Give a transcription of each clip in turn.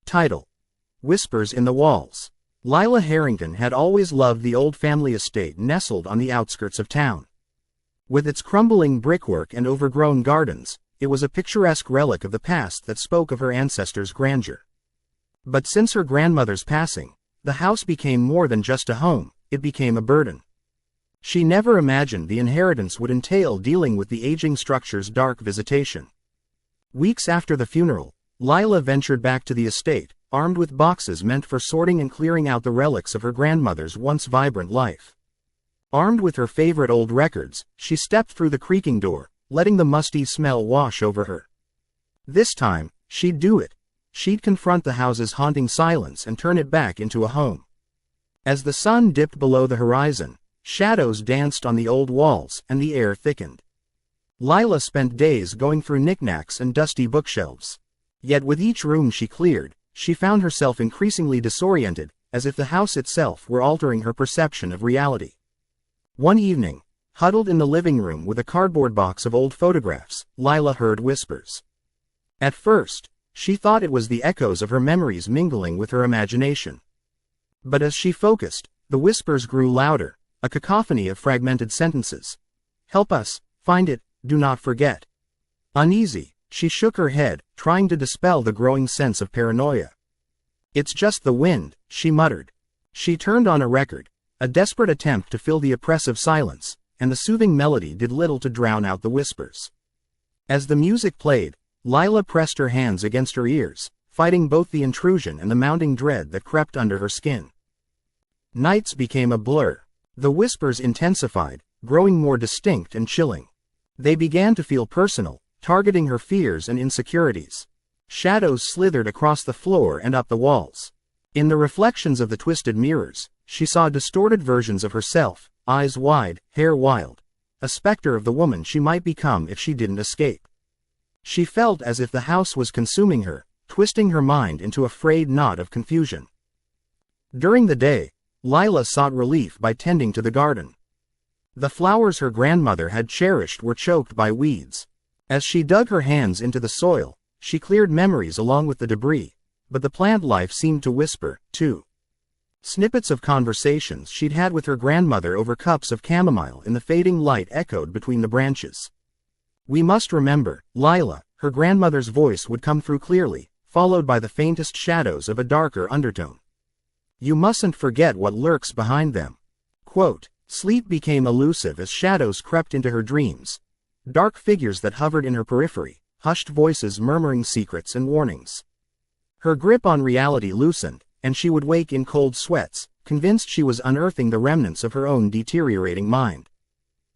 Title: Whispers in the Walls. Lila Harrington had always loved the old family estate nestled on the outskirts of town. With its crumbling brickwork and overgrown gardens, it was a picturesque relic of the past that spoke of her ancestors' grandeur. But since her grandmother's passing, the house became more than just a home, it became a burden. She never imagined the inheritance would entail dealing with the aging structure's dark visitation. Weeks after the funeral, Lila ventured back to the estate, armed with boxes meant for sorting and clearing out the relics of her grandmother's once vibrant life. Armed with her favorite old records, she stepped through the creaking door, letting the musty smell wash over her. This time, she'd do it. She'd confront the house's haunting silence and turn it back into a home. As the sun dipped below the horizon, shadows danced on the old walls and the air thickened. Lila spent days going through knickknacks and dusty bookshelves. Yet with each room she cleared, she found herself increasingly disoriented, as if the house itself were altering her perception of reality. One evening, huddled in the living room with a cardboard box of old photographs, Lila heard whispers. At first, she thought it was the echoes of her memories mingling with her imagination. But as she focused, the whispers grew louder, a cacophony of fragmented sentences. "Help us, find it, do not forget." Uneasy, she shook her head, trying to dispel the growing sense of paranoia. "It's just the wind," she muttered. She turned on a record, a desperate attempt to fill the oppressive silence, and the soothing melody did little to drown out the whispers. As the music played, Lila pressed her hands against her ears, fighting both the intrusion and the mounting dread that crept under her skin. Nights became a blur. The whispers intensified, growing more distinct and chilling. They began to feel personal, targeting her fears and insecurities. Shadows slithered across the floor and up the walls. In the reflections of the twisted mirrors, she saw distorted versions of herself, eyes wide, hair wild, a specter of the woman she might become if she didn't escape. She felt as if the house was consuming her, twisting her mind into a frayed knot of confusion. During the day, Lila sought relief by tending to the garden. The flowers her grandmother had cherished were choked by weeds. As she dug her hands into the soil, she cleared memories along with the debris, but the plant life seemed to whisper, too. Snippets of conversations she'd had with her grandmother over cups of chamomile in the fading light echoed between the branches. "We must remember, Lila," her grandmother's voice would come through clearly, followed by the faintest shadows of a darker undertone. "You mustn't forget what lurks behind them." Quote, sleep became elusive as shadows crept into her dreams. Dark figures that hovered in her periphery, hushed voices murmuring secrets and warnings. Her grip on reality loosened, and she would wake in cold sweats, convinced she was unearthing the remnants of her own deteriorating mind.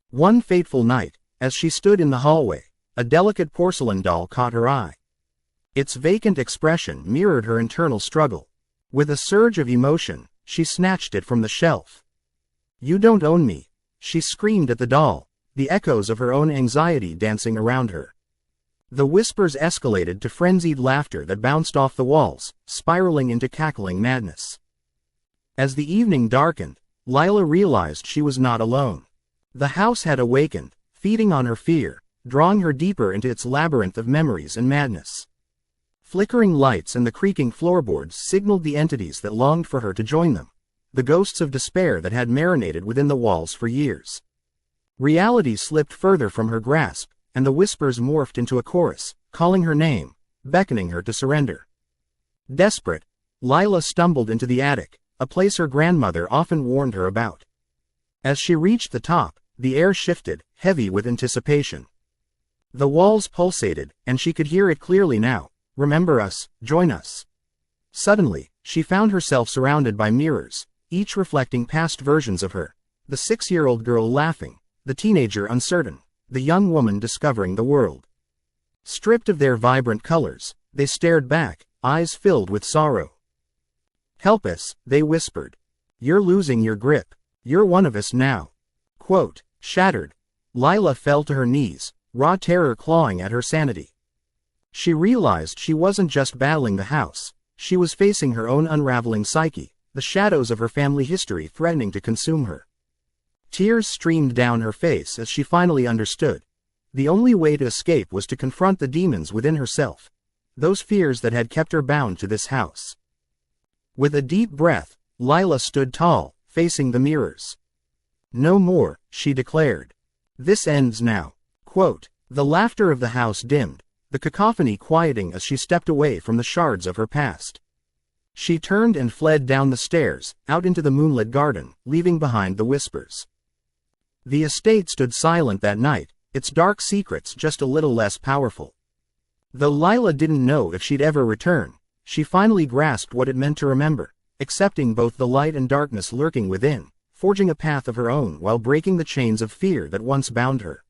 One fateful night, as she stood in the hallway, a delicate porcelain doll caught her eye. Its vacant expression mirrored her internal struggle. With a surge of emotion, she snatched it from the shelf. "You don't own me," she screamed at the doll, the echoes of her own anxiety dancing around her. The whispers escalated to frenzied laughter that bounced off the walls, spiraling into cackling madness. As the evening darkened, Lila realized she was not alone. The house had awakened, feeding on her fear, drawing her deeper into its labyrinth of memories and madness. Flickering lights and the creaking floorboards signaled the entities that longed for her to join them, the ghosts of despair that had marinated within the walls for years. Reality slipped further from her grasp, and the whispers morphed into a chorus, calling her name, beckoning her to surrender. Desperate, Lila stumbled into the attic, a place her grandmother often warned her about. As she reached the top, the air shifted, heavy with anticipation. The walls pulsated, and she could hear it clearly now. "Remember us, join us." Suddenly, she found herself surrounded by mirrors, each reflecting past versions of her. The 6-year-old girl laughing, the teenager uncertain, the young woman discovering the world. Stripped of their vibrant colors, they stared back, eyes filled with sorrow. "Help us," they whispered. "You're losing your grip. You're one of us now." Quote, shattered, Lila fell to her knees, raw terror clawing at her sanity. She realized she wasn't just battling the house, she was facing her own unraveling psyche, the shadows of her family history threatening to consume her. Tears streamed down her face as she finally understood. The only way to escape was to confront the demons within herself. those fears that had kept her bound to this house. With a deep breath, Lila stood tall, facing the mirrors. "No more," she declared. "This ends now." Quote, the laughter of the house dimmed, the cacophony quieting as she stepped away from the shards of her past. She turned and fled down the stairs, out into the moonlit garden, leaving behind the whispers. The estate stood silent that night, its dark secrets just a little less powerful. Though Lila didn't know if she'd ever return, she finally grasped what it meant to remember, accepting both the light and darkness lurking within, forging a path of her own while breaking the chains of fear that once bound her.